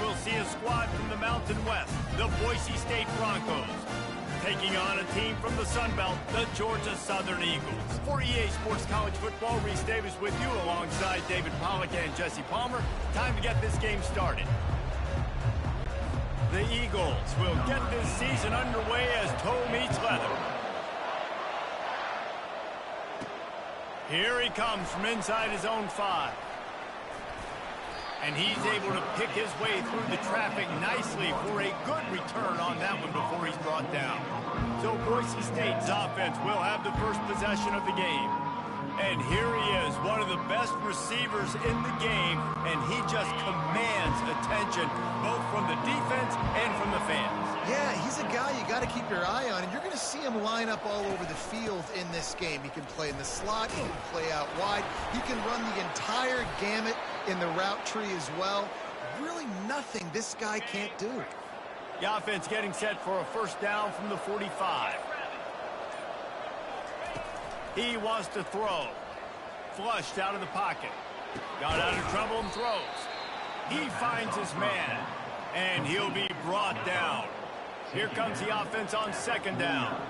we'll see a squad from the Mountain West, the Boise State Broncos, taking on a team from the Sun Belt, the Georgia Southern Eagles. For EA Sports College Football, Reese Davis with you alongside David Pollack and Jesse Palmer. Time to get this game started. The Eagles will get this season underway as toe meets leather. Here he comes from inside his own 5. And he's able to pick his way through the traffic nicely for a good return on that one before he's brought down. So Boise State's offense will have the first possession of the game. And here he is, one of the best receivers in the game, and he just commands attention both from the defense and from the fans. Yeah, he's a guy you got to keep your eye on, and you're going to see him line up all over the field in this game. He can play in the slot, he can play out wide, he can run the entire gamut in the route tree as well. Really nothing this guy can't do. The offense getting set for a first down from the 45. He wants to throw. Flushed out of the pocket. Got out of trouble and throws. He finds his man, and he'll be brought down. Here comes the offense on second down.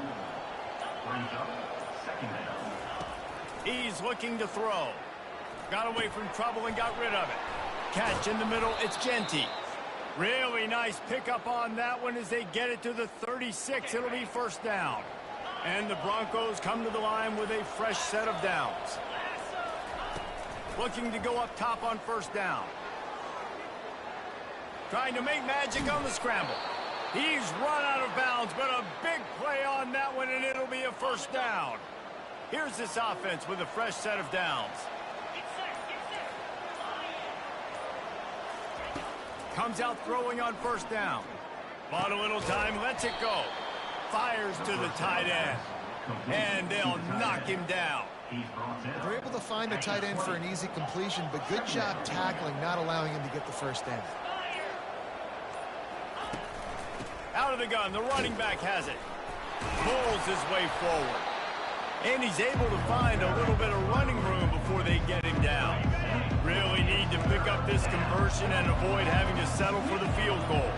He's looking to throw. Got away from trouble and got rid of it. Catch in the middle, it's Genty. Really nice pickup on that one as they get it to the 36. It'll be first down. And the Broncos come to the line with a fresh set of downs. Looking to go up top on first down. Trying to make magic on the scramble. He's run out of bounds, but a big play on that one, and it'll be a first down. Here's this offense with a fresh set of downs. Comes out throwing on first down. Bought a little time, lets it go. Fires to the tight end. And they'll knock him down. They're able to find the tight end for an easy completion, but good job tackling, not allowing him to get the first down. Out of the gun, the running back has it. Pulls his way forward. And he's able to find a little bit of running room before they get him down. Really need to pick up this conversion and avoid having to settle for the field goal.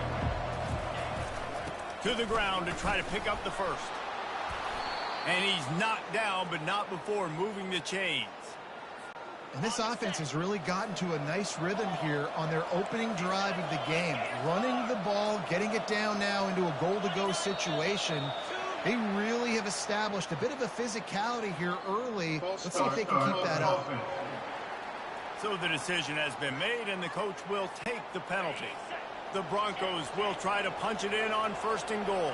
To the ground to try to pick up the first. And he's knocked down, but not before moving the chains. And this offense has really gotten to a nice rhythm here on their opening drive of the game. Running the ball, getting it down now into a goal-to-go situation. They really have established a bit of a physicality here early. Let's see if they can keep that up. So the decision has been made, and the coach will take the penalty. The Broncos will try to punch it in on first and goal.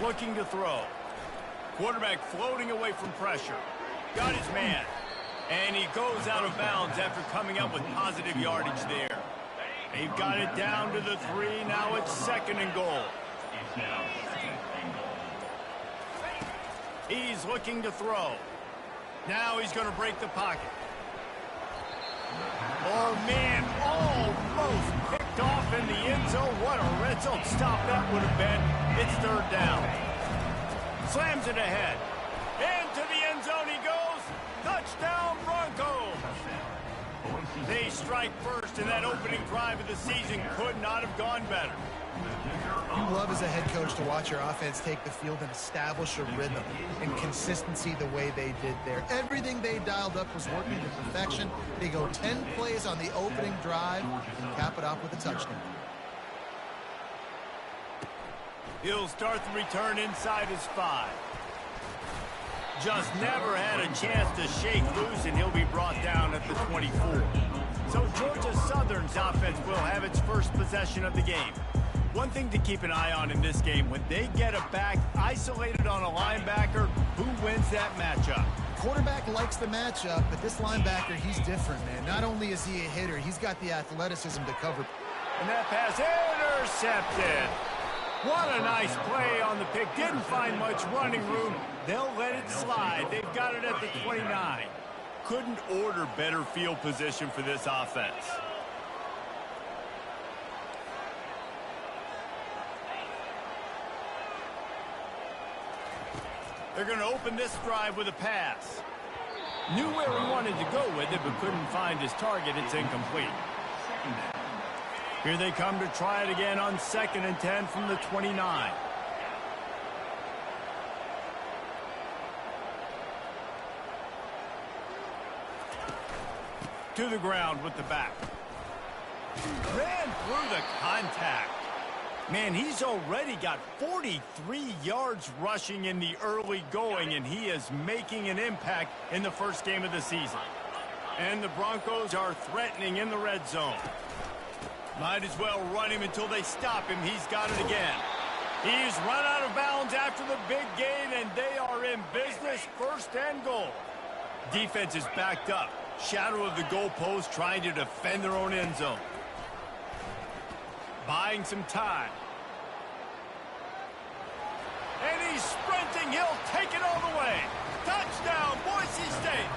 Looking to throw. Quarterback floating away from pressure. Got his man. And he goes out of bounds after coming up with positive yardage there. They've got it down to the 3. Now it's second and goal. He's looking to throw. Now he's going to break the pocket. Oh, man, almost picked off in the end zone. What a red zone stop that would have been. It's third down. Slams it ahead. Into the end zone he goes. Touchdown, Broncos. They strike first, and that opening drive of the season could not have gone better. You love as a head coach to watch your offense take the field and establish a rhythm and consistency the way they did there. Everything they dialed up was working to perfection. They go 10 plays on the opening drive and cap it off with a touchdown. He'll start the return inside his 5. Just never had a chance to shake loose, and he'll be brought down at the 24. So Georgia Southern's offense will have its first possession of the game. One thing to keep an eye on in this game, when they get a back isolated on a linebacker, who wins that matchup? Quarterback likes the matchup, but this linebacker, he's different, man. Not only is he a hitter, he's got the athleticism to cover. And that pass intercepted. What a nice play on the pick. Didn't find much running room. They'll let it slide. They've got it at the 29. Couldn't order better field position for this offense. They're going to open this drive with a pass. Knew where he wanted to go with it, but couldn't find his target. It's incomplete. Here they come to try it again on 2nd and 10 from the 29. To the ground with the back. Ran through the contact. Man, he's already got 43 yards rushing in the early going, and he is making an impact in the first game of the season. And the Broncos are threatening in the red zone. Might as well run him until they stop him. He's got it again. He's run out of bounds after the big gain, and they are in business, 1st and goal. Defense is backed up. Shadow of the goalpost, trying to defend their own end zone. Buying some time. And he's sprinting. He'll take it all the way. Touchdown, Boise State.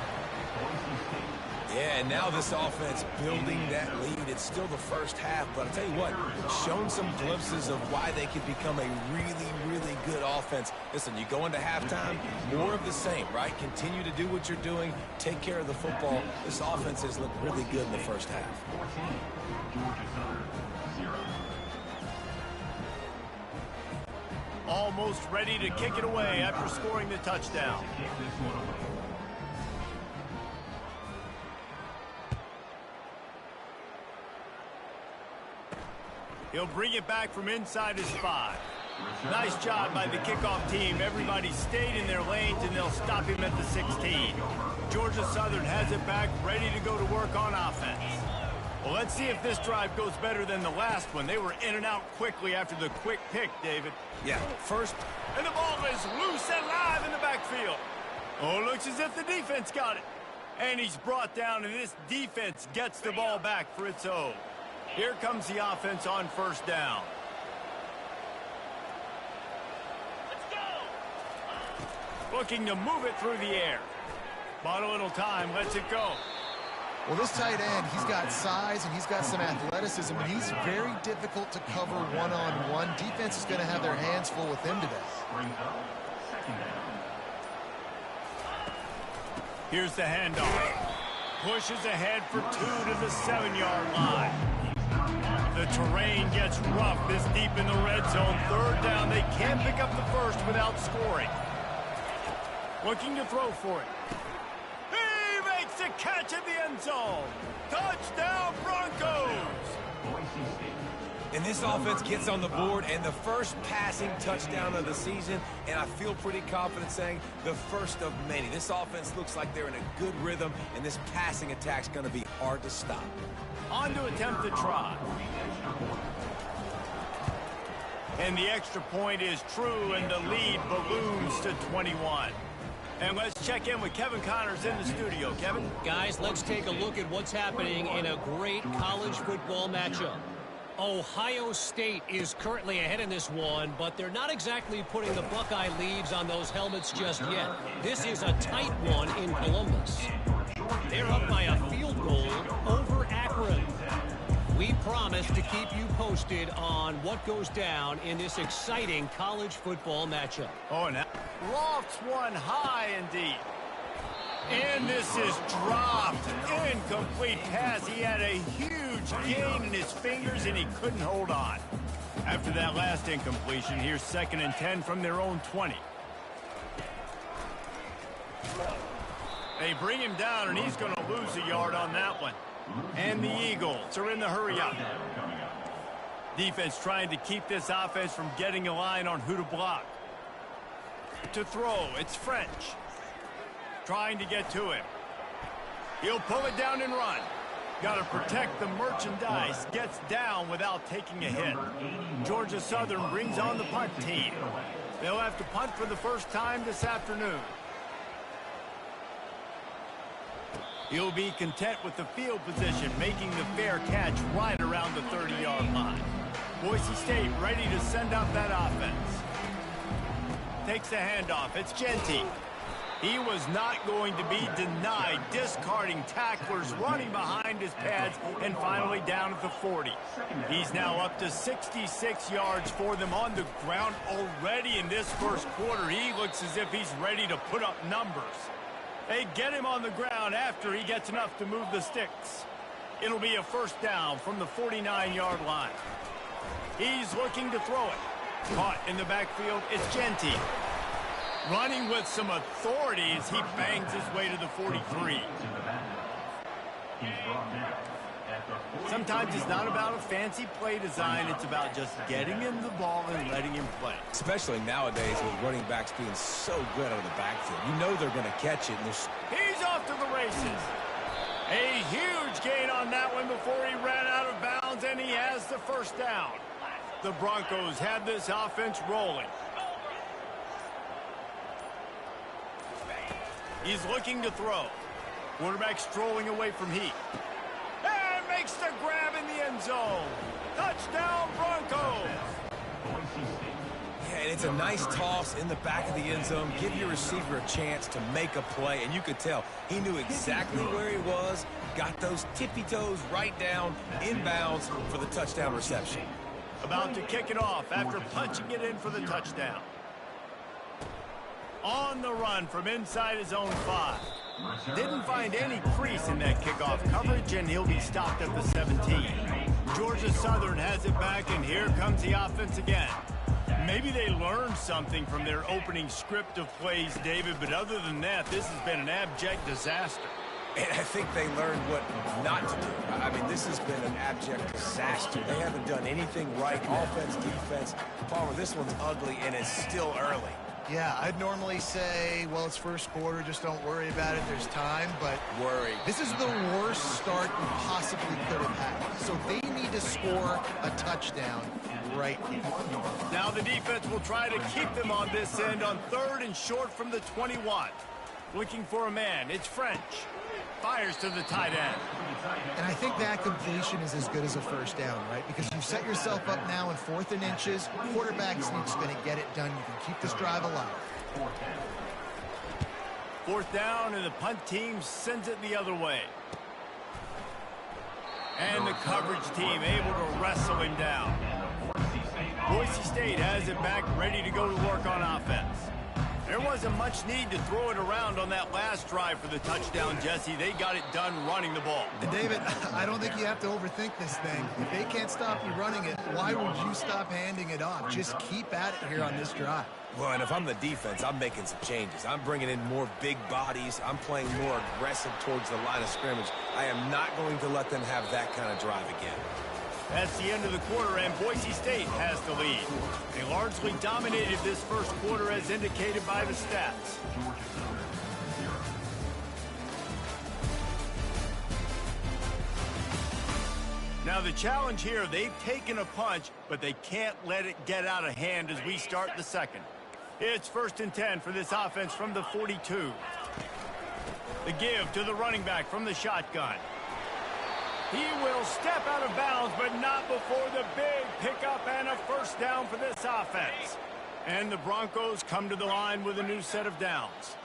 Yeah, and now this offense building that lead. It's still the first half, but I'll tell you what, shown some glimpses of why they could become a really, really good offense. Listen, you go into halftime, more of the same, right? Continue to do what you're doing, take care of the football. This offense has looked really good in the first half. Almost ready to kick it away after scoring the touchdown. He'll bring it back from inside his 5. Nice job by the kickoff team. Everybody stayed in their lanes, and they'll stop him at the 16. Georgia Southern has it back, ready to go to work on offense. Well, let's see if this drive goes better than the last one. They were in and out quickly after the quick pick, David. Yeah, first. And the ball is loose and live in the backfield. Oh, looks as if the defense got it. And he's brought down, and this defense gets the ball back for its own. Here comes the offense on 1st down. Let's go! Looking to move it through the air. Bought a little time, lets it go. Well, this tight end, he's got size and he's got some athleticism, and he's very difficult to cover one-on-one. Defense is going to have their hands full with him today. Here's the handoff. Pushes ahead for 2 to the 7-yard line. The terrain gets rough this deep in the red zone. 3rd down. They can't pick up the first without scoring. Looking to throw for it. He makes a catch in the end zone. Touchdown, Broncos. And this offense gets on the board, and the first passing touchdown of the season, and I feel pretty confident saying the first of many. This offense looks like they're in a good rhythm, and this passing attack's going to be hard to stop. On to attempt the try. And the extra point is true, and the lead balloons to 21. And let's check in with Kevin Connors in the studio. Kevin? Guys, let's take a look at what's happening in a great college football matchup. Ohio State is currently ahead in this one, but they're not exactly putting the Buckeye leaves on those helmets just yet. This is a tight one in Columbus. They're up by a field goal over Akron. We promise to keep you posted on what goes down in this exciting college football matchup. Oh, now lofts one high and deep. And this is dropped. Incomplete pass. He had a huge gain in his fingers, and he couldn't hold on. After that last incompletion, here's 2nd and 10 from their own 20. They bring him down, and he's going to lose a yard on that one. And the Eagles are in the hurry-up. Defense trying to keep this offense from getting a line on who to block. To throw, it's French. Trying to get to him. He'll pull it down and run. Got to protect the merchandise. Gets down without taking a hit. Georgia Southern brings on the punt team. They'll have to punt for the first time this afternoon. He'll be content with the field position, making the fair catch right around the 30-yard line. Boise State ready to send up that offense. Takes the handoff. It's Genty. He was not going to be denied, discarding tacklers, running behind his pads, and finally down at the 40. He's now up to 66 yards for them on the ground already in this first quarter. He looks as if he's ready to put up numbers. They get him on the ground after he gets enough to move the sticks. It'll be a first down from the 49-yard line. He's looking to throw it. Caught in the backfield, it's Gentile. Running with some authority as he bangs his way to the 43. Sometimes it's not about a fancy play design. It's about just getting him the ball and letting him play. Especially nowadays with running backs being so good out of the backfield. You know they're going to catch it. And he's off to the races. A huge gain on that one before he ran out of bounds, and he has the first down. The Broncos have this offense rolling. He's looking to throw. Quarterback strolling away from Heath. And makes the grab in the end zone. Touchdown, Broncos. Yeah, and it's a nice toss in the back of the end zone. Give your receiver a chance to make a play, and you could tell he knew exactly where he was, got those tippy toes right down, inbounds for the touchdown reception. About to kick it off after punching it in for the touchdown. On the run from inside his own 5. Didn't find any crease in that kickoff coverage, and he'll be stopped at the 17. Georgia Southern has it back, and here comes the offense again. Maybe they learned something from their opening script of plays, David, but other than that, this has been an abject disaster. And I think they learned what not to do. I mean, this has been an abject disaster. They haven't done anything right, offense, defense. Palmer, this one's ugly, and it's still early. Yeah, I'd normally say, well, it's first quarter, just don't worry about it, there's time, but this is the worst start you possibly could have had. So they need to score a touchdown right here. Now the defense will try to keep them on this end on 3rd and short from the 21. Looking for a man, it's French. Fires to the tight end. And I think that completion is as good as a first down, right? Because you set yourself up now in 4th and inches. Quarterback's going to get it done. You can keep this drive alive. 4th down, and the punt team sends it the other way. And the coverage team able to wrestle him down. Boise State has it back, ready to go to work on offense. There wasn't much need to throw it around on that last drive for the touchdown, Jesse. They got it done running the ball. And David, I don't think you have to overthink this thing. If they can't stop you running it, why would you stop handing it off? Just keep at it here on this drive. Well, and if I'm the defense, I'm making some changes. I'm bringing in more big bodies. I'm playing more aggressive towards the line of scrimmage. I am not going to let them have that kind of drive again. That's the end of the quarter, and Boise State has the lead. They largely dominated this first quarter as indicated by the stats. Now the challenge here, they've taken a punch, but they can't let it get out of hand as we start the second. It's 1st and 10 for this offense from the 42. The give to the running back from the shotgun. He will step out of bounds, but not before the big pickup and a first down for this offense. And the Broncos come to the line with a new set of downs.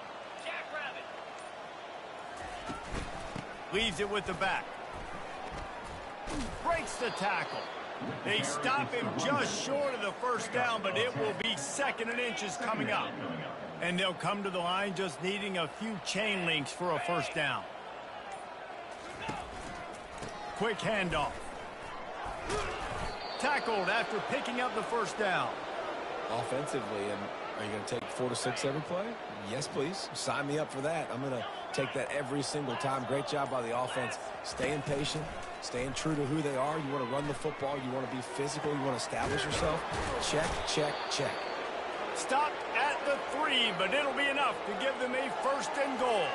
Leaves it with the back. Breaks the tackle. They stop him just short of the first down, but it will be 2nd and inches coming up. And they'll come to the line just needing a few chain links for a first down. Quick handoff. Tackled after picking up the first down. Offensively, and are you going to take 4 to 6 every play? Yes, please. Sign me up for that. I'm going to take that every single time. Great job by the offense. Staying patient, staying true to who they are. You want to run the football. You want to be physical. You want to establish yourself. Check, check, check. Stopped at the 3, but it'll be enough to give them a 1st and goal.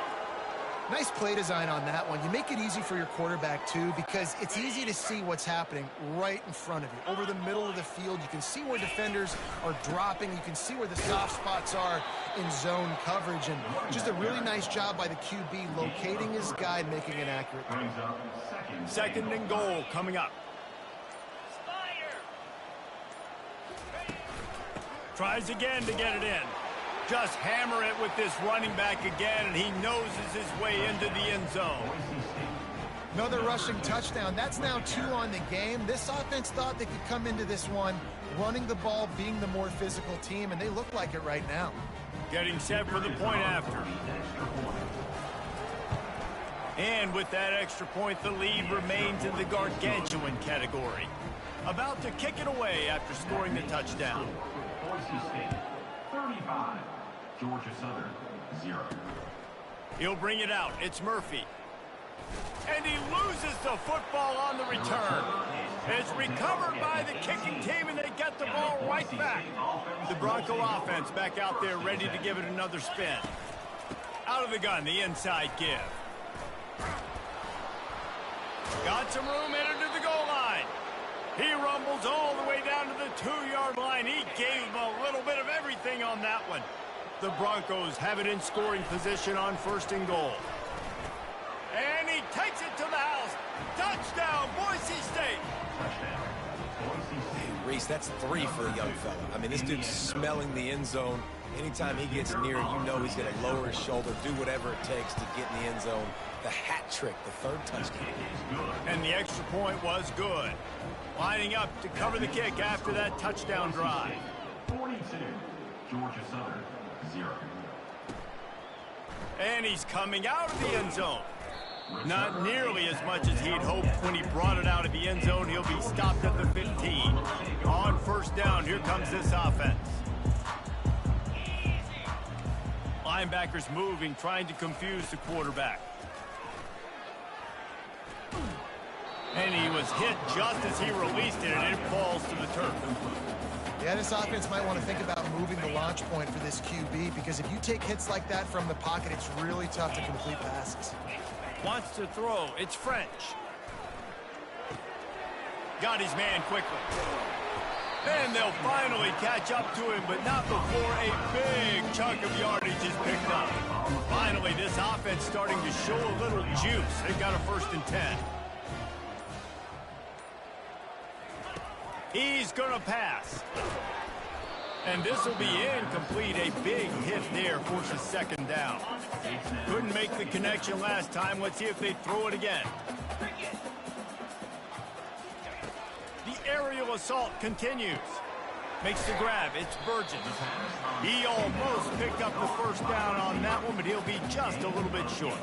Nice play design on that one. You make it easy for your quarterback, too, because it's easy to see what's happening right in front of you. Over the middle of the field, you can see where defenders are dropping. You can see where the soft spots are in zone coverage. And just a really nice job by the QB locating his guy and making an accurate throw. 2nd and goal coming up. Tries again to get it in. Just hammer it with this running back again, and he noses his way into the end zone. Another rushing touchdown. That's now 2 on the game. This offense thought they could come into this one running the ball, being the more physical team, and they look like it right now. Getting set for the point after. And with that extra point, the lead remains in the gargantuan category. About to kick it away after scoring the touchdown. Boise State, 35. Georgia Southern, 0. He'll bring it out. It's Murphy. And he loses the football on the return. It's recovered by the kicking team, and they get the ball right back. The Bronco offense back out there ready to give it another spin. Out of the gun, the inside give. Got some room, headed to the goal line. He rumbles all the way down to the 2-yard line. He gave him a little bit of everything on that one. The Broncos have it in scoring position on 1st and goal. And he takes it to the house. Touchdown, Boise State. Hey, Reese, that's 3 for the young fella. I mean, this dude's smelling the end zone. Anytime he gets near, you know he's going to lower his shoulder, do whatever it takes to get in the end zone. The hat trick, the 3rd touchdown. And the extra point was good. Lining up to cover the kick after that touchdown drive. 42. Georgia Southern, 0. And he's coming out of the end zone. Not nearly as much as he'd hoped when he brought it out of the end zone. He'll be stopped at the 15. On 1st down, here comes this offense. Linebackers moving, trying to confuse the quarterback. And he was hit just as he released it, and it falls to the turf. Yeah, this offense might want to think about moving the launch point for this QB, because if you take hits like that from the pocket, it's really tough to complete passes. Wants to throw. It's French. Got his man quickly. Then they'll finally catch up to him, but not before a big chunk of yardage is picked up. Finally, this offense starting to show a little juice. They got a 1st and 10. He's going to pass. And this will be incomplete. A big hit there forces 2nd down. Couldn't make the connection last time. Let's see if they throw it again. The aerial assault continues. Makes the grab. It's Burgess. He almost picked up the 1st down on that one, but he'll be just a little bit short.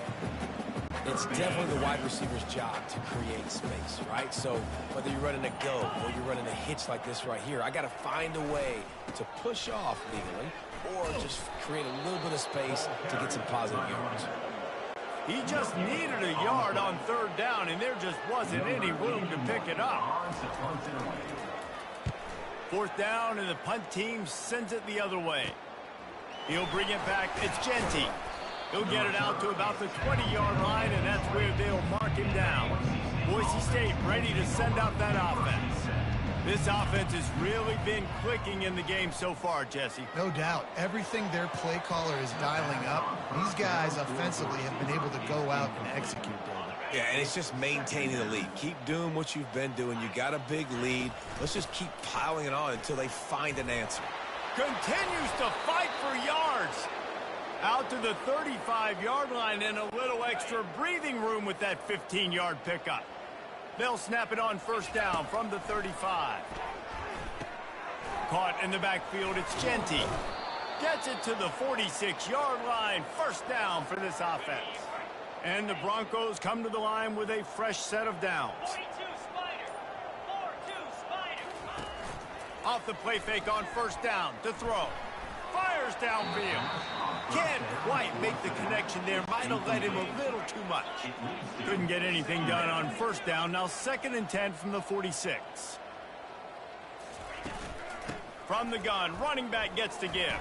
It's definitely the wide receiver's job to create space, right? So whether you're running a go or you're running a hitch like this right here, I got to find a way to push off legally or just create a little bit of space to get some positive yards. He just needed a yard on 3rd down, and there just wasn't any room to pick it up. 4th down, and the punt team sends it the other way. He'll bring it back. It's Genty. He'll get it out to about the 20-yard line, and that's where they'll mark him down. Boise State ready to send out that offense. This offense has really been clicking in the game so far, Jesse. No doubt. Everything their play caller is dialing up, these guys offensively have been able to go out and execute, David. Yeah, and it's just maintaining the lead. Keep doing what you've been doing. You got a big lead. Let's just keep piling it on until they find an answer. Continues to fight for yards. Out to the 35-yard line, and a little extra breathing room with that 15-yard pickup. They'll snap it on 1st down from the 35. Caught in the backfield, it's Genty. Gets it to the 46-yard line. 1st down for this offense. And the Broncos come to the line with a fresh set of downs. 42 Spider. 4-2 Spider. Off the play fake on 1st down to throw. Fires downfield. Can't quite make the connection there. Might have led him a little too much. Couldn't get anything done on 1st down. Now 2nd and 10 from the 46. From the gun, running back gets to give.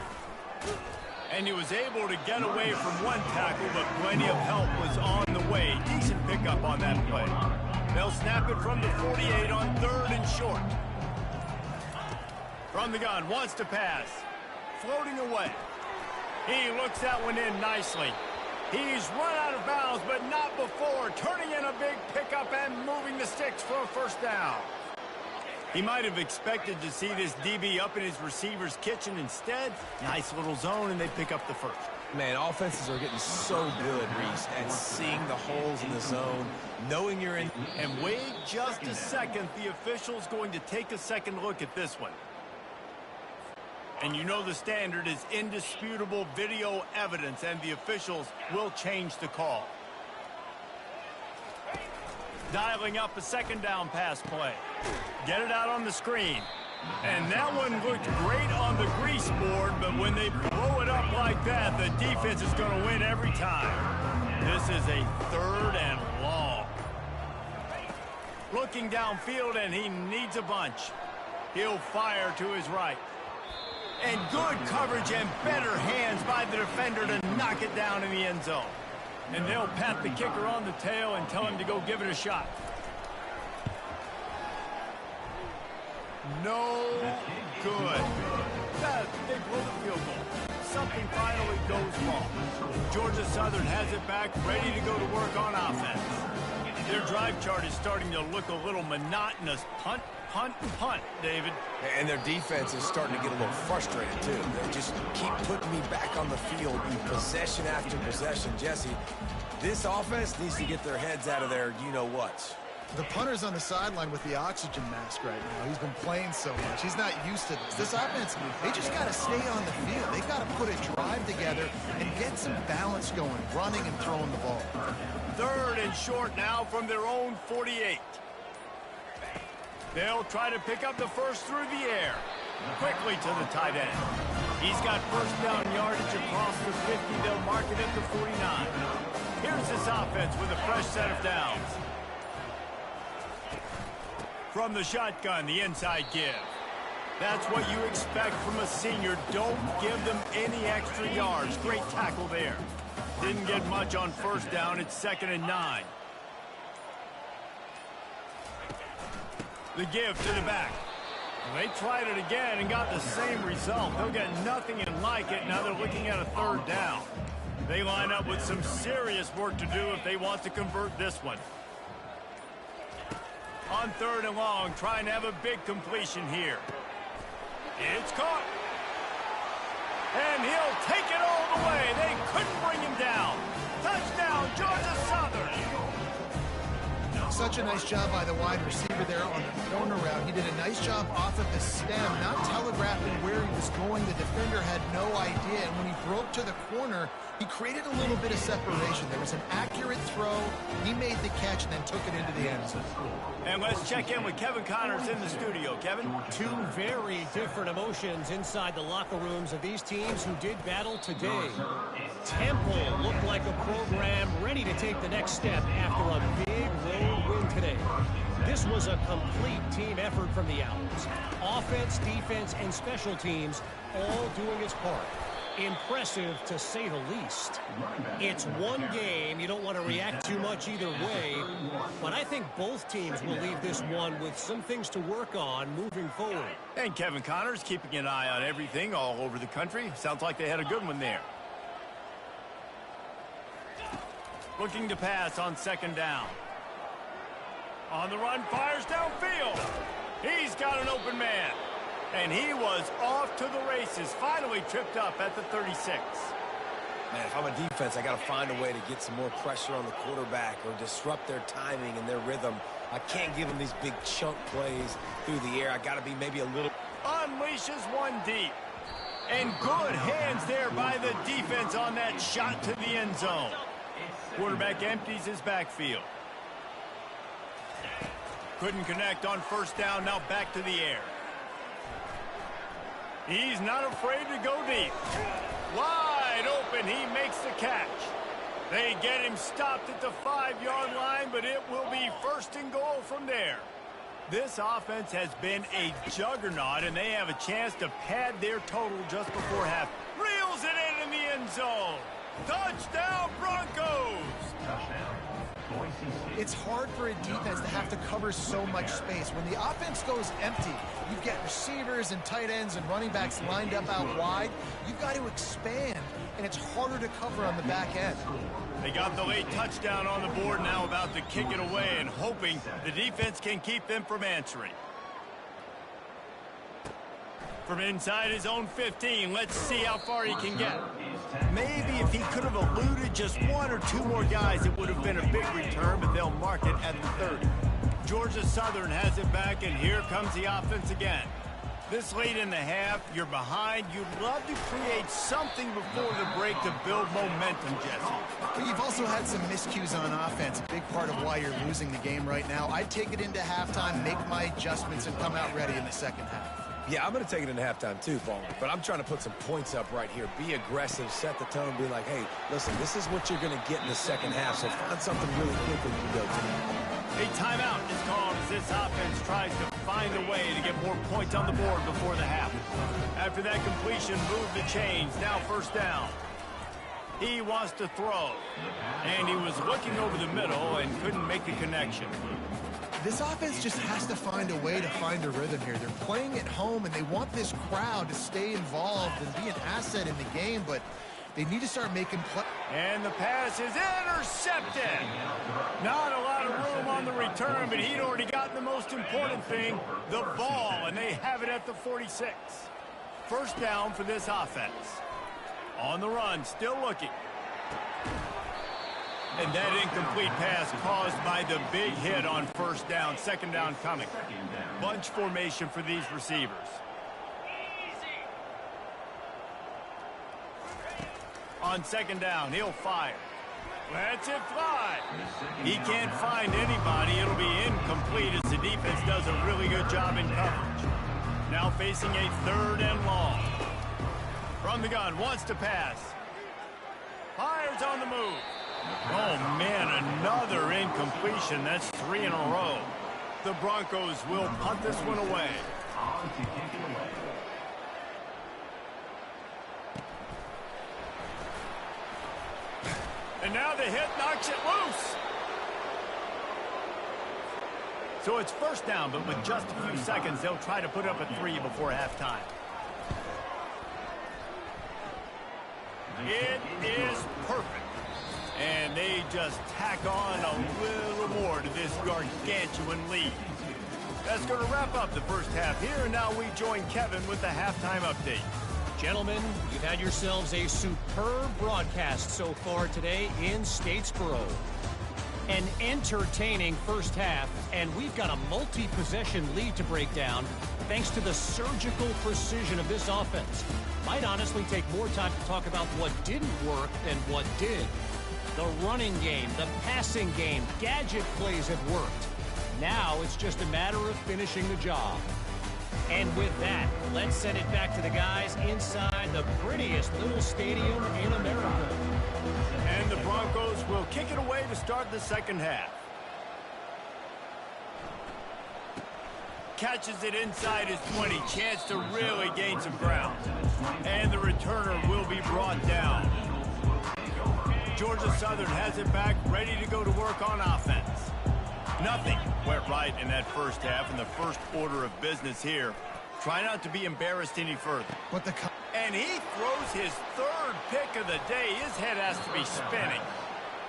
And he was able to get away from one tackle, but plenty of help was on the way. Decent pickup on that play. They'll snap it from the 48 on 3rd and short. From the gun, wants to pass. Floating away. He looks that one in nicely. He's run out of bounds, but not before. Turning in a big pickup and moving the sticks for a 1st down. He might have expected to see this DB up in his receiver's kitchen. Instead, nice little zone, and they pick up the 1st. Man, offenses are getting so good, Reese, at seeing the holes in the zone, knowing you're in. And wait just a second. The official's going to take a second look at this one. And you know the standard is indisputable video evidence, and the officials will change the call. Dialing up a second down pass play. Get it out on the screen. And that one looked great on the grease board, but when they blow it up like that, the defense is going to win every time. This is a 3rd and long. Looking downfield, and he needs a bunch. He'll fire to his right. And good coverage and better hands by the defender to knock it down in the end zone. And they'll pat the kicker on the tail and tell him to go give it a shot. No good. They blow the field goal. Something finally goes wrong. Georgia Southern has it back, ready to go to work on offense. Their drive chart is starting to look a little monotonous. Punt, punt, punt, David. And their defense is starting to get a little frustrated, too. They just keep putting me back on the field in possession after possession. Jesse, this offense needs to get their heads out of their you-know-whats. The punter's on the sideline with the oxygen mask right now. He's been playing so much. He's not used to this. This offense, they just got to stay on the field. They've got to put a drive together and get some balance going, running and throwing the ball. 3rd and short now from their own 48. They'll try to pick up the first through the air. Quickly to the tight end. He's got first down yardage across the 50. They'll mark it at the 49. Here's this offense with a fresh set of downs. From the shotgun, the inside give. That's what you expect from a senior. Don't give them any extra yards. Great tackle there. Didn't get much on first down. It's 2nd and 9. The give to the back. They tried it again and got the same result. They'll get nothing and like it. Now they're looking at a 3rd down. They line up with some serious work to do if they want to convert this one. On 3rd and long, trying to have a big completion here. It's caught. And he'll take it all the way. They couldn't bring him down. Touchdown, Georgia Southern. Such a nice job by the wide receiver there on the corner route. He did a nice job off of the stem, not telegraphing where he was going. The defender had no idea. And when he broke to the corner, he created a little bit of separation. There was an accurate throw. He made the catch and then took it into the end zone. And let's check in with Kevin Connors in the studio. Kevin? 2 very different emotions inside the locker rooms of these teams who did battle today. Temple looked like a program ready to take the next step after a big road win today. This was a complete team effort from the Owls. Offense, defense, and special teams all doing its part. Impressive, to say the least. It's one game. You don't want to react too much either way, but I think both teams will leave this one with some things to work on moving forward. And Kevin Connors keeping an eye on everything all over the country. Sounds like they had a good one there. Looking to pass on 2nd down. On the run, fires downfield. He's got an open man. And he was off to the races. Finally tripped up at the 36. Man, if I'm a defense, I got to find a way to get some more pressure on the quarterback or disrupt their timing and their rhythm. I can't give them these big chunk plays through the air. I got to be maybe a little... Unleashes one deep. And good hands there by the defense on that shot to the end zone. Quarterback empties his backfield. Couldn't connect on first down. Now back to the air. He's not afraid to go deep. Wide open, he makes the catch. They get him stopped at the 5-yard line, but it will be 1st and goal from there. This offense has been a juggernaut, and they have a chance to pad their total just before half. Reels it in the end zone. Touchdown, Broncos! Touchdown. It's hard for a defense to have to cover so much space. When the offense goes empty, you get receivers and tight ends and running backs lined up out wide. You've got to expand, and it's harder to cover on the back end. They got the late touchdown on the board, now about to kick it away and hoping the defense can keep them from answering. From inside his own 15, let's see how far he can get. Maybe if he could have eluded just 1 or 2 more guys, it would have been a big return, but they'll mark it at the 30. Georgia Southern has it back, and here comes the offense again. This late in the half, you're behind. You'd love to create something before the break to build momentum, Jesse. But you've also had some miscues on offense, a big part of why you're losing the game right now. I'd take it into halftime, make my adjustments, and come out ready in the second half. Yeah, I'm going to take it into halftime too, Ballmer. But I'm trying to put some points up right here. Be aggressive, set the tone, be like, hey, listen, this is what you're going to get in the second half, so find something really quick when you go to. A timeout is called as this offense tries to find a way to get more points on the board before the half. After that completion, move the chains. Now first down. He wants to throw, and he was looking over the middle and couldn't make the connection. This offense just has to find a way to find a rhythm here. They're playing at home, and they want this crowd to stay involved and be an asset in the game, but they need to start making plays. And the pass is intercepted. Not a lot of room on the return, but he'd already gotten the most important thing, the ball, and they have it at the 46. First down for this offense. On the run, still looking. And that incomplete pass caused by the big hit on first down. Second down coming. Bunch formation for these receivers. On second down, he'll fire. Lets it fly. He can't find anybody. It'll be incomplete as the defense does a really good job in coverage. Now facing a third and long. From the gun, wants to pass. Fires on the move. Oh, man, another incompletion. That's 3 in a row. The Broncos will punt this one away. And now the hit knocks it loose. So it's first down, but with just a few seconds, they'll try to put up a 3 before halftime. It is perfect. And they just tack on a little more to this gargantuan lead. That's going to wrap up the first half here, and now we join Kevin with the halftime update. Gentlemen, you've had yourselves a superb broadcast so far today in Statesboro. An entertaining first half, and we've got a multi-possession lead to break down thanks to the surgical precision of this offense. Might honestly take more time to talk about what didn't work than what did. The running game, the passing game, gadget plays have worked. Now it's just a matter of finishing the job. And with that, let's send it back to the guys inside the prettiest little stadium in America. And the Broncos will kick it away to start the second half. Catches it inside his 20. Chance to really gain some ground. And the returner will be brought down. Georgia Southern has it back, ready to go to work on offense. Nothing went right in that first half, and the first order of business here. Try not to be embarrassed any further. And he throws his third pick of the day. His head has to be spinning.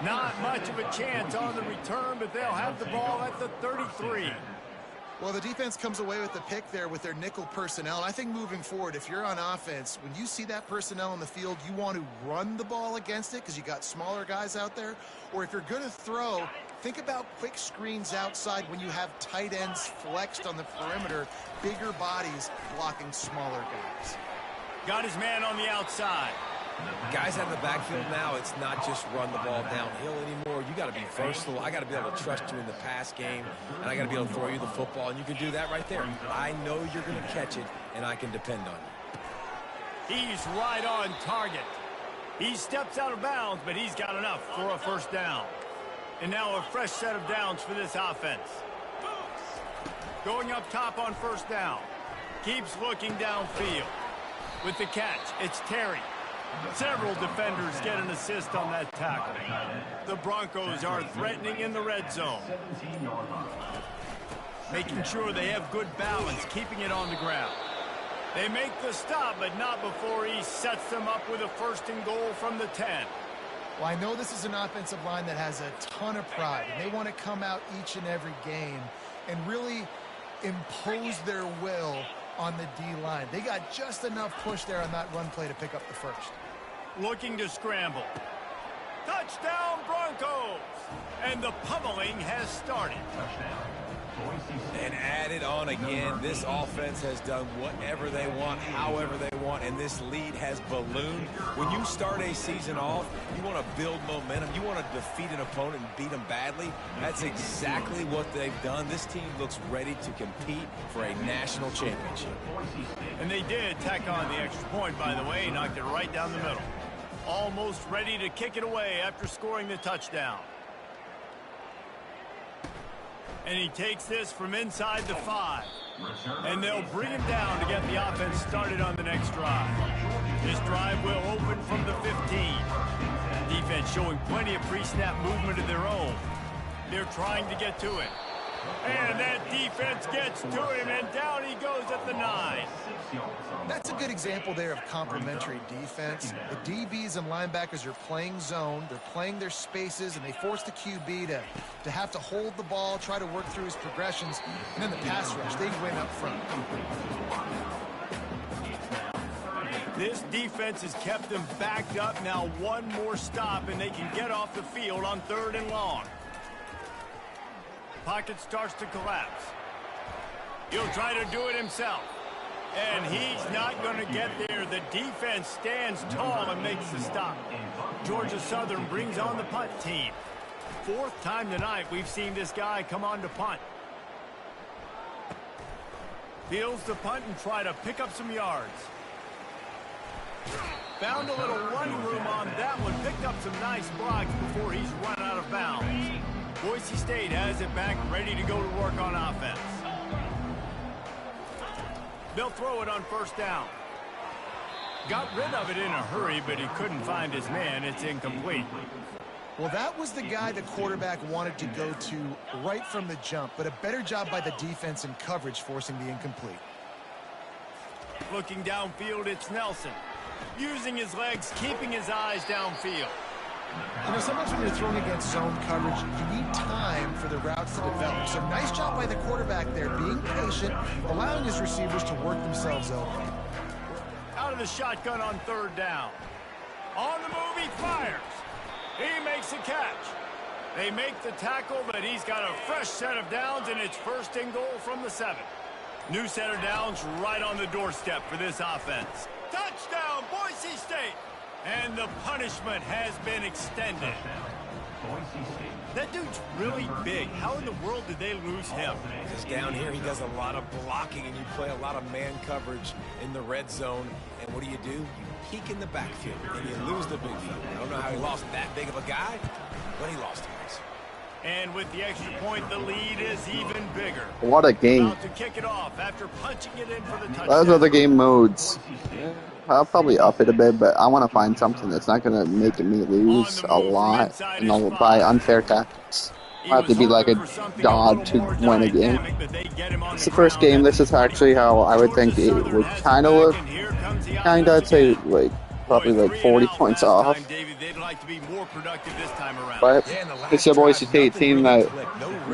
Not much of a chance on the return, but they'll have the ball at the 33. Well, the defense comes away with the pick there with their nickel personnel. And I think moving forward, if you're on offense, when you see that personnel on the field, you want to run the ball against it because you got smaller guys out there. Or if you're going to throw, think about quick screens outside when you have tight ends flexed on the perimeter, bigger bodies blocking smaller guys. Got his man on the outside. Guys out of the backfield now, it's not just run the ball downhill anymore. You got to be versatile. I got to be able to trust you in the pass game, and I got to be able to throw you the football, and you can do that right there. I know you're going to catch it, and I can depend on you. He's right on target. He steps out of bounds, but he's got enough for a first down. And now a fresh set of downs for this offense. Going up top on first down. Keeps looking downfield. With the catch, it's Terry. Several defenders get an assist on that tackle. The Broncos are threatening in the red zone. Making sure they have good balance, keeping it on the ground. They make the stop, but not before he sets them up with a first and goal from the 10. Well, I know this is an offensive line that has a ton of pride, and they want to come out each and every game and really impose their will on the D-line. They got just enough push there on that run play to pick up the first. Looking to scramble. Touchdown, Broncos! And the pummeling has started. And add it on again. This offense has done whatever they want, however they want, and this lead has ballooned. When you start a season off, you want to build momentum. You want to defeat an opponent and beat them badly. That's exactly what they've done. This team looks ready to compete for a national championship. And they did tack on the extra point, by the way. Knocked it right down the middle. Almost ready to kick it away after scoring the touchdown. And he takes this from inside the 5. And they'll bring him down to get the offense started on the next drive. This drive will open from the 15. Defense showing plenty of pre-snap movement of their own. They're trying to get to it. And that defense gets to him, and down he goes at the 9. That's a good example there of complementary defense. The DBs and linebackers are playing zone, they're playing their spaces, and they force the QB to have to hold the ball, try to work through his progressions, and then the pass rush, they win up front. This defense has kept them backed up. Now one more stop, and they can get off the field on 3rd and long. Pocket starts to collapse. He'll try to do it himself. And he's not going to get there. The defense stands tall and makes the stop. Georgia Southern brings on the punt team. 4th time tonight we've seen this guy come on to punt. Fields the punt and try to pick up some yards. Found a little running room on that one. Picked up some nice blocks before he's run out of bounds. Boise State has it back, ready to go to work on offense. They'll throw it on 1st down. Got rid of it in a hurry, but he couldn't find his man. It's incomplete. Well, that was the guy the quarterback wanted to go to right from the jump, but a better job by the defense in coverage forcing the incomplete. Looking downfield, it's Nelson. Using his legs, keeping his eyes downfield. You know, sometimes when you're throwing against zone coverage, you need time for the routes to develop. So nice job by the quarterback there, being patient, allowing his receivers to work themselves open. Out of the shotgun on 3rd down. On the move, he fires. He makes a catch. They make the tackle, but he's got a fresh set of downs, and it's 1st and goal from the 7. New set of downs right on the doorstep for this offense. Touchdown, Boise State! And the punishment has been extended. That dude's really big. How in the world did they lose him? Because down here he does a lot of blocking, and you play a lot of man coverage in the red zone. And what do? You peek in the backfield, and you lose the big fella. I don't know how he lost that big of a guy, but he lost him. And with the extra point, the lead is even bigger. What a game. About to kick it off after punching it in for the touchdown. Those are the game modes. I'll probably up it a bit, but I want to find something that's not going to make me lose a lot and by unfair tactics. I have to be like a dog to win a game. It's the first game. This is actually how I would think it would kind of look. I'd say like probably like 40 points off. But it's a Boise State team that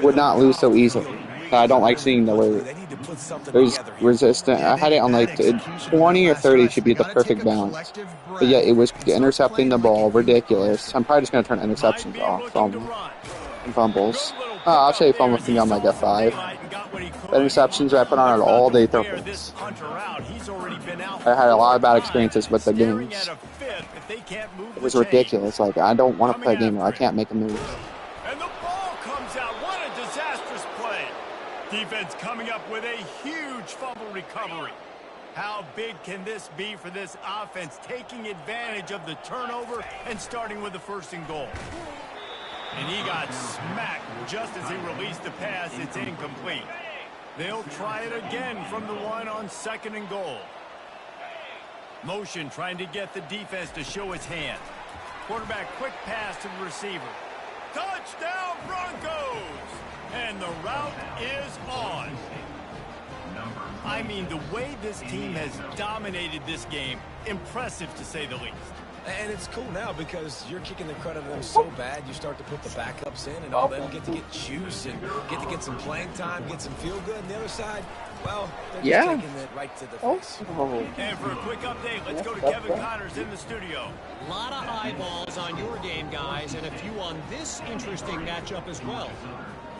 would not lose so easily. I don't like seeing the way there's resistant. I had it on like 20 or 30 should be the perfect balance. But yeah, it was intercepting the ball ridiculous. I'm probably just going to turn interceptions off from fumbles. I'll say fumbles can be on like a 5. Interceptions, I put on an all-day throws. I had a lot of bad experiences with the games. It was ridiculous. Like, I don't want to play a game where I can't make a move. And the ball comes out. What a disastrous play. Defense coming up with a huge fumble recovery. How big can this be for this offense, taking advantage of the turnover and starting with the 1st and goal? And he got smacked just as he released the pass. It's incomplete. They'll try it again from the 1 on 2nd and goal. Motion trying to get the defense to show its hand. Quarterback quick pass to the receiver. Touchdown Broncos! And the route is on. I mean, the way this team has dominated this game, impressive to say the least. And it's cool now because you're kicking the credit of them so bad, you start to put the backups in, and all them get to get juice and get to get some playing time, get some feel good. And the other side, well, they're just taking it right to the face. And for a quick update, let's go to Kevin Connors in the studio. A lot of eyeballs on your game, guys, and a few on this interesting matchup as well.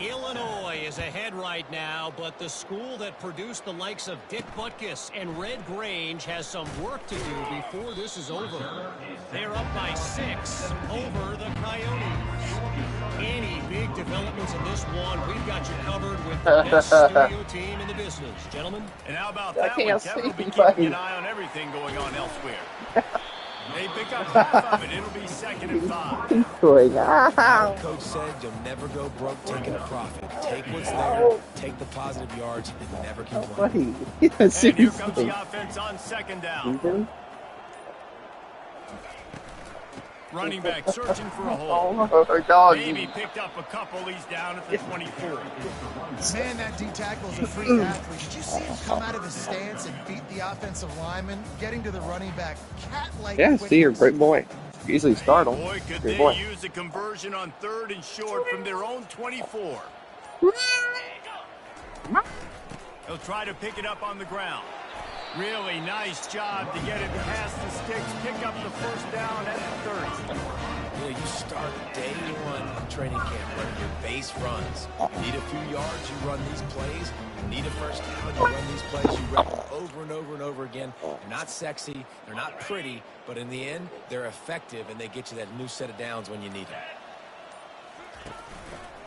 Illinois is ahead right now, but the school that produced the likes of Dick Butkus and Red Grange has some work to do before this is over. They're up by 6 over the Coyotes. Any big developments in this one, we've got you covered with the best studio team in the business. Gentlemen? And how about I that can't one? see Kevin will be anybody. keeping an eye on everything going on elsewhere. They pick up half of it. It'll be 2nd and 5. Going, Coach said you'll never go broke taking a profit. Take what's there, take the positive yards, and never complain. buddy. Yeah, And here comes seriously. the offense on 2nd down. Ethan? Running back searching for a hole. Oh, dog. Maybe picked up a couple. He's down at the 24. Man, that D tackle is a freak athlete. Did you see him come out of his stance and beat the offensive lineman, getting to the running back cat-like? Yeah, see, you're a great boy. Easily start him. Boy, could Great they boy. use a conversion on 3rd and short from their own 24. He'll try to pick it up on the ground. Really nice job to get it past the sticks, pick up the 1st down at the 30. You know, you start day 1 of training camp running your base runs. You need a few yards, you run these plays. You need a 1st down, you run these plays. You run them over and over and over again. They're not sexy, they're not pretty, but in the end, they're effective, and they get you that new set of downs when you need them.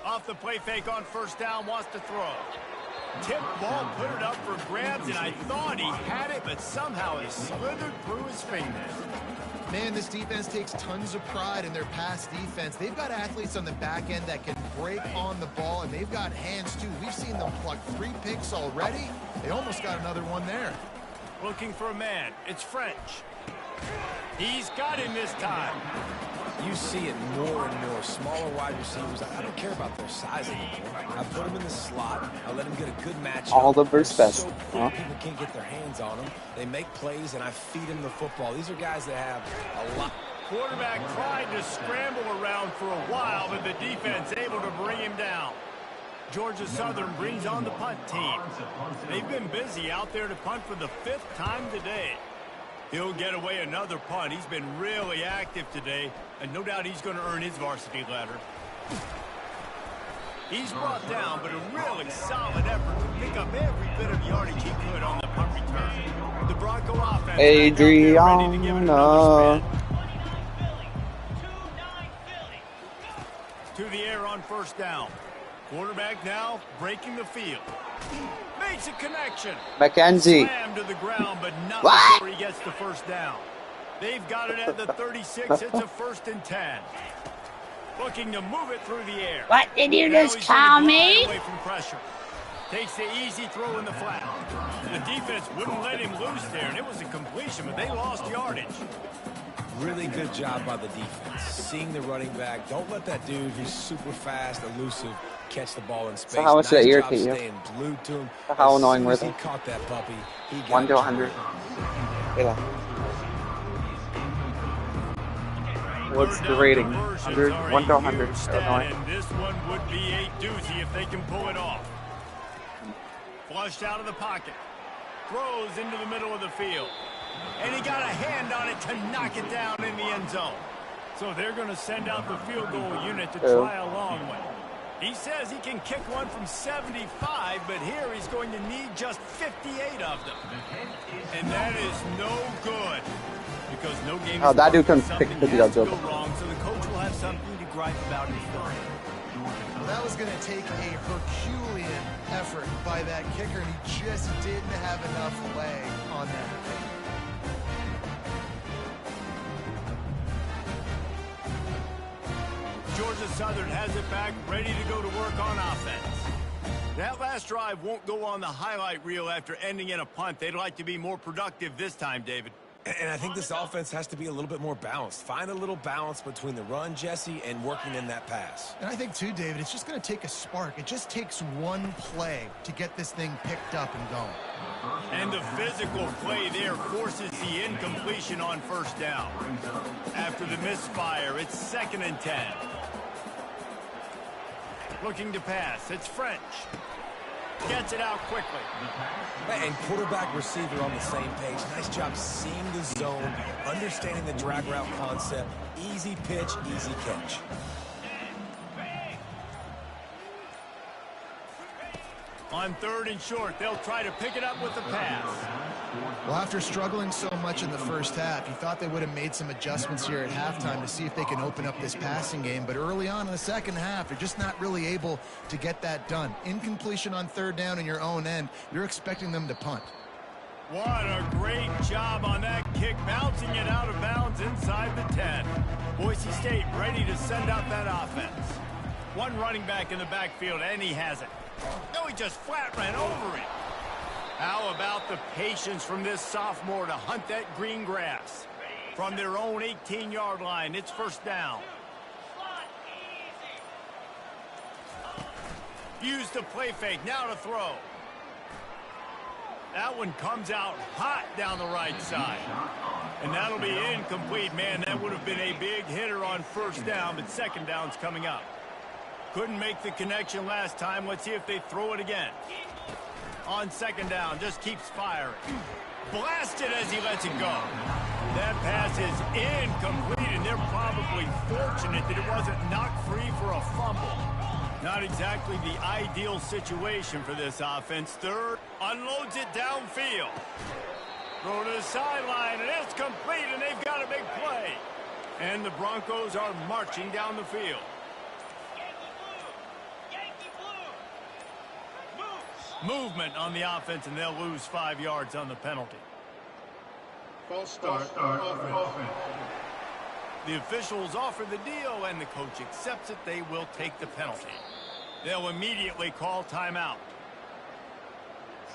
Off the play fake on 1st down, wants to throw. Tip ball, put it up for grabs, and I thought he had it, but somehow it slithered through his fingers. Man, this defense takes tons of pride in their pass defense. They've got athletes on the back end that can break on the ball, and they've got hands, too. We've seen them pluck 3 picks already. They almost got another one there. Looking for a man. It's French. He's got him this time. You see it more and more. Smaller wide receivers, I don't care about their size anymore. I put them in the slot. I let them get a good match. All the verse They're best. so quick, people can't get their hands on them. They make plays, and I feed them the football. These are guys that have a lot. Quarterback tried to scramble around for a while, but the defense able to bring him down. Georgia Southern brings on the punt team. They've been busy out there to punt for the 5th time today. He'll get away another punt. He's been really active today, and no doubt he's going to earn his varsity ladder. He's brought down, but a really solid effort to pick up every bit of yardage he could on the punt return. The Bronco offense ready to give it another spin. To the air on 1st down. Quarterback now breaking the field. Makes a connection. Mackenzie. Slammed to the ground, but not What? before he gets the 1st down. They've got it at the 36. It's a 1st and 10. Looking to move it through the air. What did you Now just he's gonna call glide me? away from pressure. Takes the easy throw in the flat. The defense wouldn't let him loose there, and it was a completion, but they lost yardage. Really good job by the defense. Seeing the running back. Don't let that dude who's super fast, elusive, catch the ball in space. So how much did that Nice irritate job you? staying glued to him. How As annoying soon were as they? he caught that puppy, he got 1 to it. 100. Yeah. What's the rating? 100, 1 to 100. Illinois. And this one would be a doozy if they can pull it off. Flushed out of the pocket. Throws into the middle of the field. And he got a hand on it to knock it down in the end zone. So they're going to send out the field goal unit to try a long one. He says he can kick one from 75, but here he's going to need just 58 of them. And that is no good. Because no game Oh, is that dude perfect. couldn't pick Something 50 has to yards go over. wrong, so the coach will have something to gripe about in film. Well, that was going to take a Herculean effort by that kicker, and he just didn't have enough leg on that. Georgia Southern has it back, ready to go to work on offense. That last drive won't go on the highlight reel after ending in a punt. They'd like to be more productive this time, David. And I think this offense has to be a little bit more balanced. Find a little balance between the run, Jesse, and working in that pass. And I think, too, David, it's just going to take a spark. It just takes one play to get this thing picked up and going. And the physical play there forces the incompletion on 1st down. After the misfire, it's 2nd and 10. Looking to pass. It's French. Gets it out quickly. And quarterback receiver on the same page. Nice job seeing the zone, understanding the drag route concept. Easy pitch, easy catch. On 3rd and short, they'll try to pick it up with the pass. Well, after struggling so much in the first half, you thought they would have made some adjustments here at halftime to see if they can open up this passing game. But early on in the second half, they're just not really able to get that done. Incompletion on 3rd down in your own end, you're expecting them to punt. What a great job on that kick, bouncing it out of bounds inside the 10. Boise State ready to send out that offense. One running back in the backfield, and he has it. No, he just flat ran over it. How about the patience from this sophomore to hunt that green grass? From their own 18-yard line, it's 1st down. Use the play fake, now to throw. That one comes out hot down the right side. And that'll be incomplete. Man, that would have been a big hitter on 1st down, but 2nd down's coming up. Couldn't make the connection last time. Let's see if they throw it again. On 2nd down, just keeps firing. Blasted as he lets it go. That pass is incomplete, and they're probably fortunate that it wasn't knocked free for a fumble. Not exactly the ideal situation for this offense. 3rd, unloads it downfield. Throw to the sideline, and it's complete, and they've got a big play. And the Broncos are marching down the field. Movement on the offense, and they'll lose 5 yards on the penalty. False start offense. The officials offer the deal, and the coach accepts it. They will take the penalty. They'll immediately call timeout.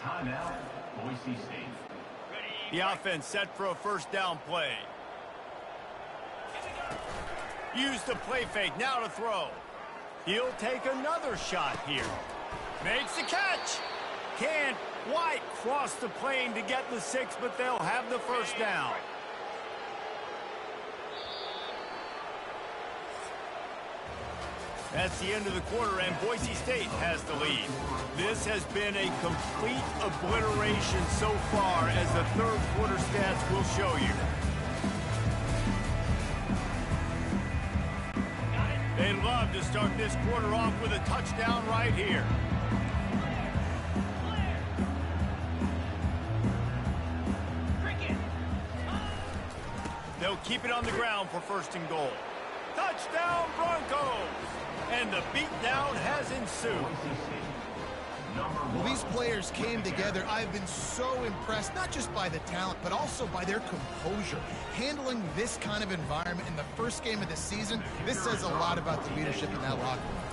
Timeout, Boise State. The offense set for a 1st down play. Use the play fake, now to throw. He'll take another shot here. Makes the catch. Can't quite cross the plane to get the 6, but they'll have the 1st down. That's the end of the quarter, and Boise State has the lead. This has been a complete obliteration so far, as the 3rd quarter stats will show you. They'd love to start this quarter off with a touchdown right here. They'll keep it on the ground for 1st and goal. Touchdown, Broncos! And the beatdown has ensued. Well, these players came together. I've been so impressed, not just by the talent, but also by their composure. Handling this kind of environment in the first game of the season, this says a lot about the leadership in that locker room.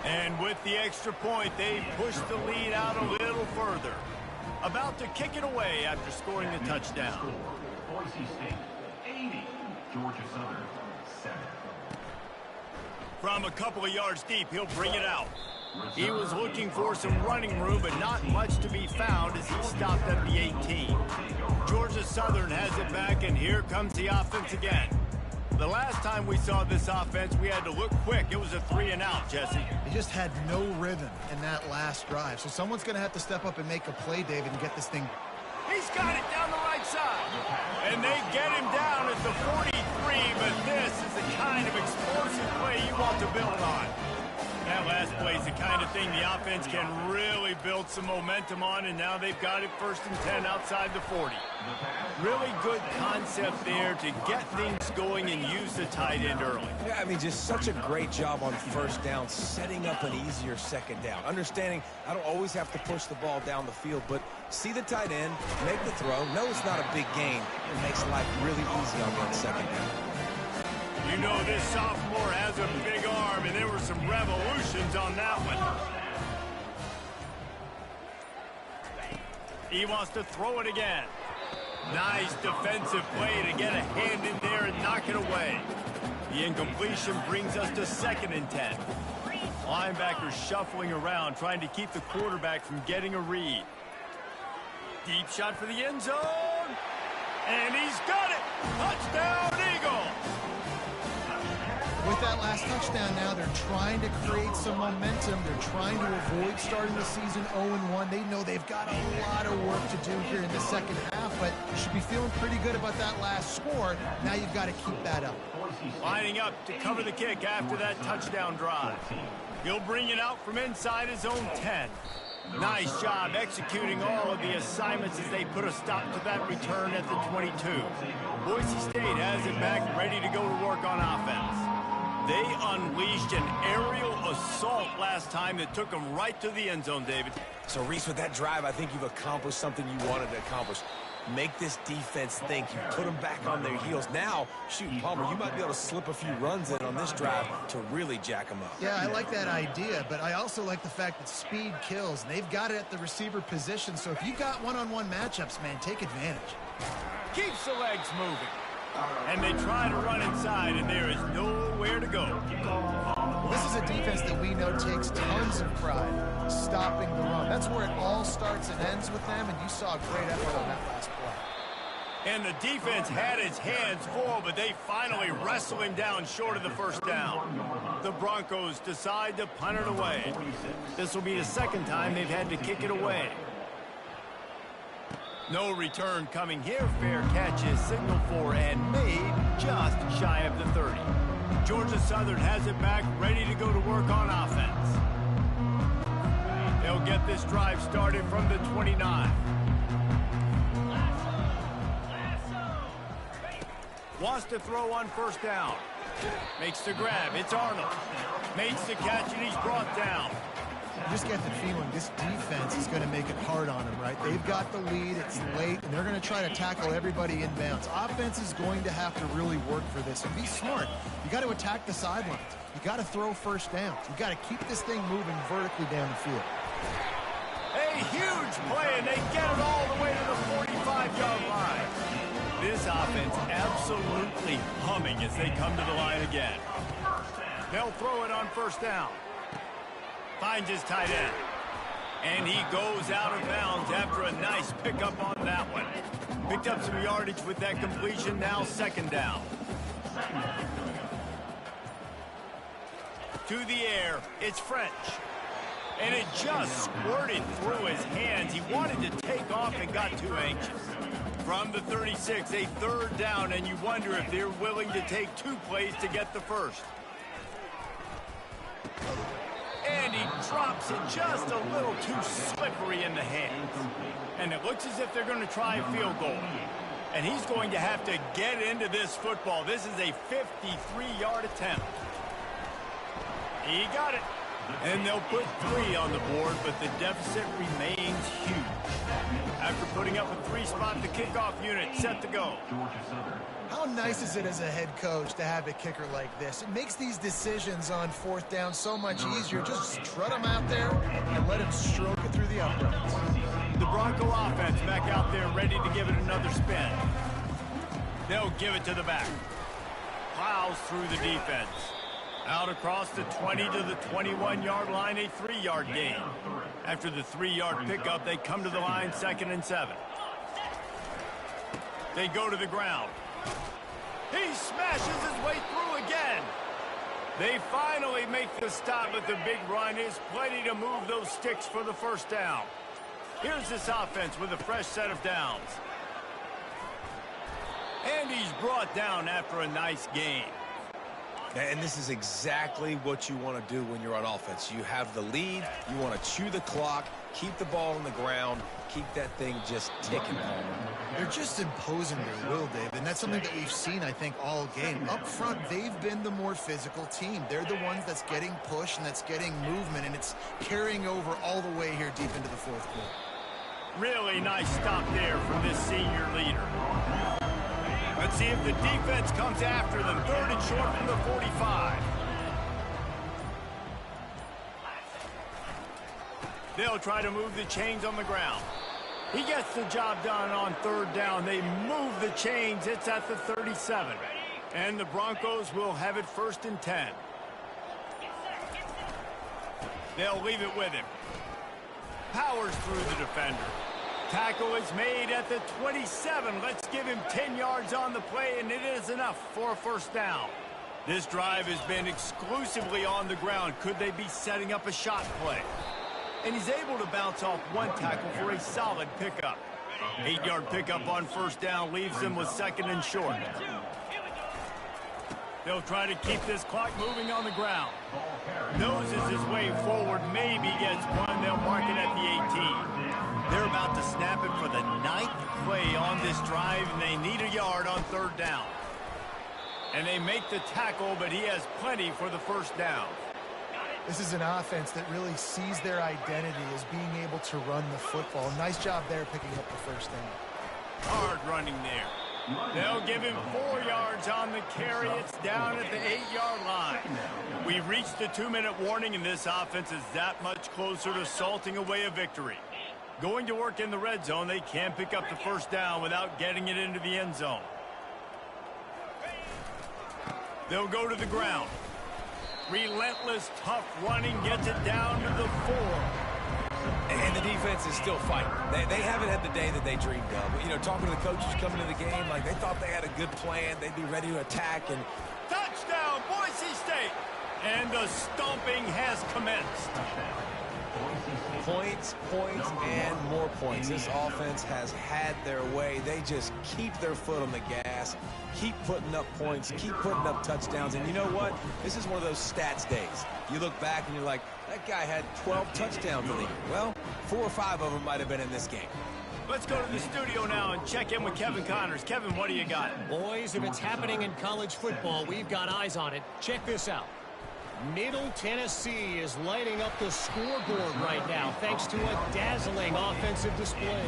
And with the extra point, they pushed the lead out a little further. About to kick it away after scoring the touchdown. Boise State, 80. Georgia Southern, 7. From a couple of yards deep, he'll bring it out. He was looking for some running room, but not much to be found as he stopped at the 18. Georgia Southern has it back, and here comes the offense again. The last time we saw this offense, we had to look quick. It was a 3-and-out, Jesse. They just had no rhythm in that last drive. So someone's going to have to step up and make a play, David, and get this thing. He's got it down the right side. And they get him down at the 43, but this is the kind of explosive play you want to build on. That last play is the kind of thing the offense can really build some momentum on, and now they've got it 1st and 10 outside the 40. Really good concept there to get things going and use the tight end early. Yeah, I mean, just such a great job on 1st down, setting up an easier 2nd down. Understanding I don't always have to push the ball down the field, but see the tight end, make the throw. No, it's not a big gain. It makes life really easy on that 2nd down. You know this sophomore has a big arm, and there were some revolutions on that one. He wants to throw it again. Nice defensive play to get a hand in there and knock it away. The incompletion brings us to 2nd and 10. Linebackers shuffling around, trying to keep the quarterback from getting a read. Deep shot for the end zone. And he's got it. Touchdown, Eagles. With that last touchdown now, they're trying to create some momentum. They're trying to avoid starting the season 0-1. They know they've got a lot of work to do here in the second half, but you should be feeling pretty good about that last score. Now you've got to keep that up. Lining up to cover the kick after that touchdown drive. He'll bring it out from inside his own 10. Nice job executing all of the assignments as they put a stop to that return at the 22. Boise State has it back, ready to go to work on offense. They unleashed an aerial assault last time that took them right to the end zone, David. So, Reese, with that drive, I think you've accomplished something you wanted to accomplish. Make this defense think. You put them back on their heels. Now, shoot, Palmer, you might be able to slip a few runs in on this drive to really jack them up. Yeah, I like that idea, but I also like the fact that speed kills, and they've got it at the receiver position. So if you've got one-on-one matchups, man, take advantage. Keeps the legs moving. And they try to run inside, and there is nowhere to go. Well, this is a defense that we know takes tons of pride stopping the run. That's where it all starts and ends with them, and you saw a great effort on that last play. And the defense had its hands full, but they finally wrestle him down short of the first down. The Broncos decide to punt it away. This will be the second time they've had to kick it away. No return coming here. Fair catch is signaled for and made just shy of the 30. Georgia Southern has it back, ready to go to work on offense. They'll get this drive started from the 29. Wants to throw on first down. Makes the grab. It's Arnold. Makes the catch, and he's brought down. You just get the feeling this defense is going to make it hard on them, right? They've got the lead, it's late, and they're going to try to tackle everybody inbounds. Offense is going to have to really work for this and be smart. You got to attack the sidelines. You got to throw first downs. You got to keep this thing moving vertically down the field. A huge play, and they get it all the way to the 45-yard line. This offense absolutely humming as they come to the line again. They'll throw it on first down. Finds his tight end. And he goes out of bounds after a nice pickup on that one. Picked up some yardage with that completion, now second down. To the air, it's French. And it just squirted through his hands. He wanted to take off and got too anxious. From the 36, a third down, and you wonder if they're willing to take two plays to get the first. And he drops it just a little too slippery in the hands. And it looks as if they're going to try a field goal. And he's going to have to get into this football. This is a 53-yard attempt. He got it. And they'll put 3 on the board, but the deficit remains huge. After putting up a 3-spot, the kickoff unit set to go. How nice is it as a head coach to have a kicker like this? It makes these decisions on fourth down so much easier. Just strut him out there and let him stroke it through the uprights. The Bronco offense back out there ready to give it another spin. They'll give it to the back. Plows through the defense. Out across the 20 to the 21-yard line, a 3-yard gain. After the 3-yard pickup, they come to the line, 2nd and 7. They go to the ground. He smashes his way through again. They finally make the stop, but the big run is plenty to move those sticks for the first down. Here's this offense with a fresh set of downs. And he's brought down after a nice gain. And this is exactly what you want to do when you're on offense. You have the lead, you want to chew the clock, keep the ball on the ground, keep that thing just ticking. They're just imposing their will, Dave, and that's something that we've seen, I think, all game. Up front, they've been the more physical team. They're the ones that's getting pushed and that's getting movement, and it's carrying over all the way here deep into the fourth quarter. Really nice stop there from this senior leader. Let's see if the defense comes after them. 3rd and short from the 45. They'll try to move the chains on the ground. He gets the job done on 3rd down. They move the chains. It's at the 37. And the Broncos will have it 1st and 10. They'll leave it with him. Powers through the defender. Tackle is made at the 27. Let's give him 10 yards on the play, and it is enough for a first down. This drive has been exclusively on the ground. Could they be setting up a shot play? And he's able to bounce off one tackle for a solid pickup. 8-yard pickup on first down leaves him with 2nd and short. They'll try to keep this clock moving on the ground. Noses his way forward, maybe gets one. They'll mark it at the 18. They're about to snap it for the 9th play on this drive, and they need a yard on 3rd down. And they make the tackle, but he has plenty for the 1st down. This is an offense that really sees their identity as being able to run the football. Nice job there picking up the 1st down. Hard running there. They'll give him 4 yards on the carry. It's down at the 8-yard line. We've reached the 2-minute warning, and this offense is that much closer to salting away a victory. Going to work in the red zone, they can't pick up the 1st down without getting it into the end zone. They'll go to the ground. Relentless, tough running gets it down to the 4. And the defense is still fighting. They haven't had the day that they dreamed of. You know, talking to the coaches coming to the game, like they thought they had a good plan. They'd be ready to attack. And touchdown, Boise State! And the stomping has commenced. Points, and more points. This offense has had their way. They just keep their foot on the gas, keep putting up points, keep putting up touchdowns. And you know what? This is one of those stats days. You look back and you're like, that guy had 12 touchdowns in the year. Well, 4 or 5 of them might have been in this game. Let's go to the studio now and check in with Kevin Connors. Kevin, what do you got? Boys, if it's happening in college football, we've got eyes on it. Check this out. Middle Tennessee is lighting up the scoreboard right now thanks to a dazzling offensive display.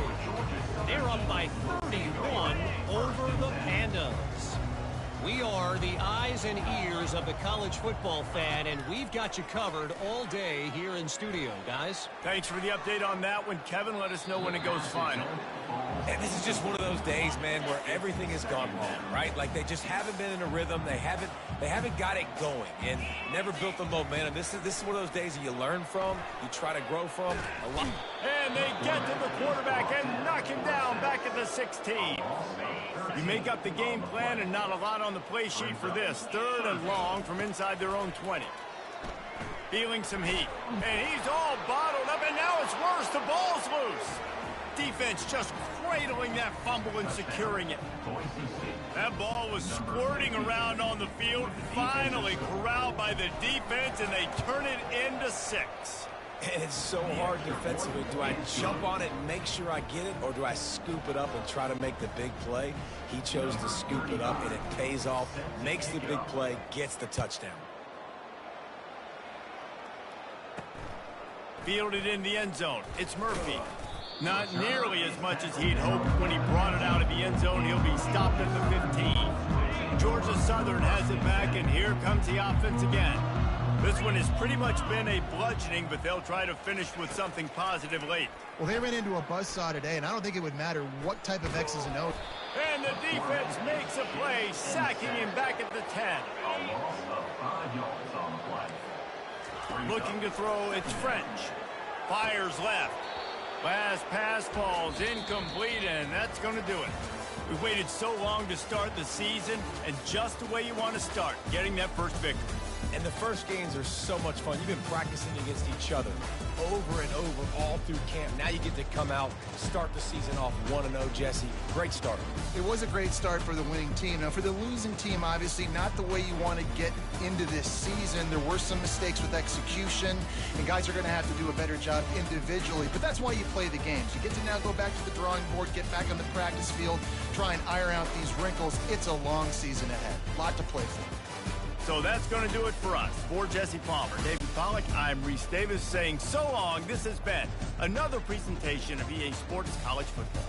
They're up by 31 over the Pandas. We are the eyes and ears of the college football fan, and we've got you covered all day here in studio, guys. Thanks for the update on that one, Kevin. Let us know when it goes final. And this is just one of those days, man, where everything has gone wrong, right? Like they just haven't been in a rhythm. They haven't got it going and never built the momentum. This is one of those days that you learn from, you try to grow from a lot. And they get to the quarterback and knock him down back at the 16. You make up the game plan and not a lot on the play sheet for this. 3rd and long from inside their own 20. Feeling some heat. And he's all bottled up, and now it's worse. The ball's loose. Defense just cradling that fumble and securing it. That ball was squirting around on the field, finally corralled by the defense, and they turn it into 6. And it's so hard defensively. Do I jump on it and make sure I get it, or do I scoop it up and try to make the big play? He chose to scoop it up, and it pays off, makes the big play, gets the touchdown. Fielded in the end zone. It's Murphy. Not nearly as much as he'd hoped when he brought it out of the end zone. He'll be stopped at the 15. Georgia Southern has it back, and here comes the offense again. This one has pretty much been a bludgeoning, but they'll try to finish with something positive late. Well, they ran into a buzzsaw today, and I don't think it would matter what type of X's and O's. And the defense makes a play, sacking him back at the 10. A loss of 5 yards on the play. Looking to throw, it's French. Fires left. Last pass falls incomplete, and that's going to do it. We've waited so long to start the season, and just the way you want to start, getting that first victory. And the first games are so much fun. You've been practicing against each other over and over all through camp. Now you get to come out, start the season off 1-0, Jesse. Great start. It was a great start for the winning team. Now, for the losing team, obviously not the way you want to get into this season. There were some mistakes with execution, and guys are going to have to do a better job individually. But that's why you play the games. You get to now go back to the drawing board, get back on the practice field, try and iron out these wrinkles. It's a long season ahead. A lot to play for. So that's going to do it for us. For Jesse Palmer, David Pollack, I'm Reese Davis saying so long. This has been another presentation of EA Sports College Football.